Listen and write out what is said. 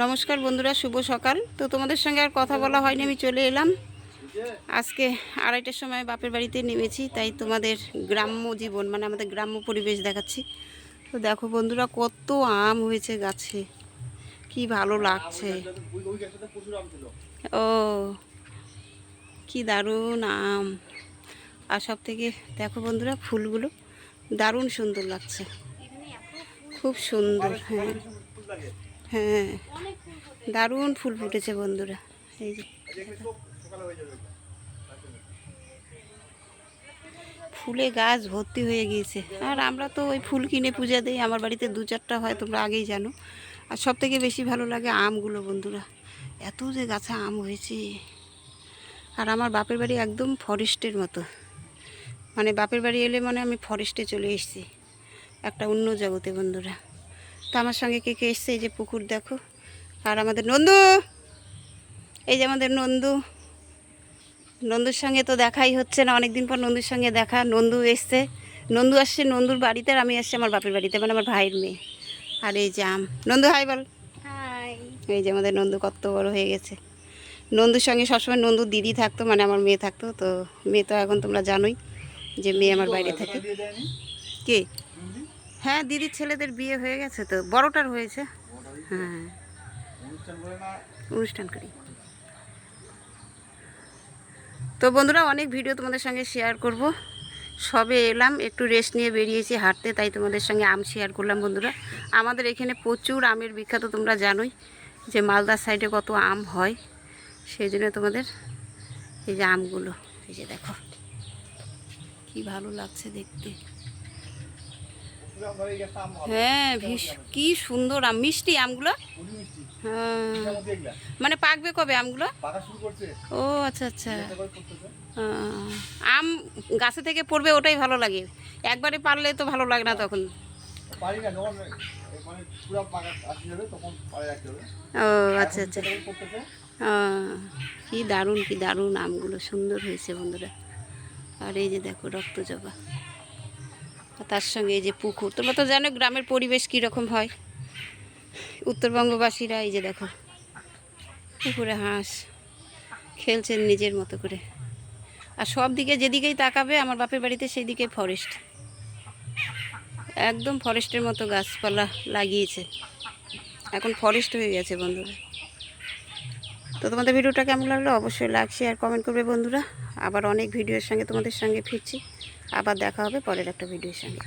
নমস্কার বন্ধুরা, শুভ সকাল। তো তোমাদের সঙ্গে আর কথা বলা হয়নি, আমি চলে এলাম আজকে 2:30টার সময় বাপের বাড়িতে নেমেছি। তাই তোমাদের গ্রাম্য জীবন মানে আমাদের গ্রাম্য পরিবেশ দেখাচ্ছি। তো দেখো বন্ধুরা, কত আম হয়েছে গাছে, কি ভালো লাগছে। ও কি দারুণ আম। আর সব থেকে দেখো বন্ধুরা, ফুলগুলো দারুণ সুন্দর লাগছে, খুব সুন্দর। হ্যাঁ হ্যাঁ, দারুণ ফুল ফুটেছে বন্ধুরা। এই যে ফুলে গাছ ভর্তি হয়ে গিয়েছে। আর আমরা তো ওই ফুল কিনে পূজা দিই, আমার বাড়িতে 2-4টা হয়, তোমরা আগেই জানো। আর সব থেকে বেশি ভালো লাগে আমগুলো বন্ধুরা, এত যে গাছে আম হয়েছে। আর আমার বাপের বাড়ি একদম ফরেস্টের মতো, মানে বাপের বাড়ি এলে মানে আমি ফরেস্টে চলে এসেছি, একটা অন্য জগতে বন্ধুরা। তো আমার সঙ্গে কে কে এসছে, এই যে পুকুর দেখো। আর আমাদের নন্দু, এই যে আমাদের নন্দুর সঙ্গে তো দেখাই হচ্ছে না, অনেকদিন পর নন্দুর সঙ্গে দেখা। নন্দু এসছে, নন্দু আসছে নন্দুর বাড়িতে, আর আমি আসছি আমার বাপের বাড়িতে, মানে আমার ভাইয়ের মেয়ে। আর এই যে আম। নন্দু হাই বল। হাই। এই যে আমাদের নন্দু কত বড় হয়ে গেছে। নন্দুর সঙ্গে সবসময় নন্দুর দিদি থাকতো, মানে আমার মেয়ে থাকতো। তো মেয়ে তো এখন তোমরা জানোই যে মেয়ে আমার বাইরে থাকে। কে? হ্যাঁ, দিদির ছেলেদের বিয়ে হয়ে গেছে, তো বড়টার হয়েছে। হ্যাঁ, অনুষ্ঠান করি। তো বন্ধুরা, অনেক ভিডিও তোমাদের সঙ্গে শেয়ার করব। সবে এলাম, একটু রেস্ট নিয়ে বেরিয়েছি হাঁটতে, তাই তোমাদের সঙ্গে আম শেয়ার করলাম বন্ধুরা। আমাদের এখানে প্রচুর আমের বিখ্যাত, তোমরা জানোই যে মালদার সাইডে কত আম হয়। সেই জন্য তোমাদের এই যে আমগুলো, এই যে দেখো কি ভালো লাগছে দেখতে। হ্যাঁ, কি সুন্দর আম, মিষ্টি আমগুলো। হ্যাঁ, মানে পাকবে কবে আমগুলো? ও আচ্ছা আচ্ছা। আম গাছে থেকে পড়বে, ওটাই ভালো লাগে। একবারে পারলে তো ভালো লাগে না তখন। ও আচ্ছা আচ্ছা। কি দারুণ, কি দারুণ আমগুলো সুন্দর হয়েছে বন্ধুরা। আর এই যে দেখো রক্তজবা, তার সঙ্গে এই যে পুকুর। তোমরা তো জানো গ্রামের পরিবেশ কীরকম হয়, উত্তরবঙ্গবাসীরা। এই যে দেখো পুকুরে হাঁস খেলছেন নিজের মতো করে। আর সব দিকে যেদিকেই তাকাবে আমার বাপের বাড়িতে, সেই দিকে ফরেস্ট, একদম ফরেস্টের মতো গাছপালা লাগিয়েছে, এখন ফরেস্ট হয়ে গেছে বন্ধুরা। তো তোমাদের ভিডিওটা কেমন লাগলো অবশ্যই লাইক শেয়ার কমেন্ট করবে বন্ধুরা। আবার অনেক ভিডিওর সঙ্গে তোমাদের সঙ্গে ফিরছি, আবার দেখা হবে পরের একটা ভিডিওর সঙ্গে।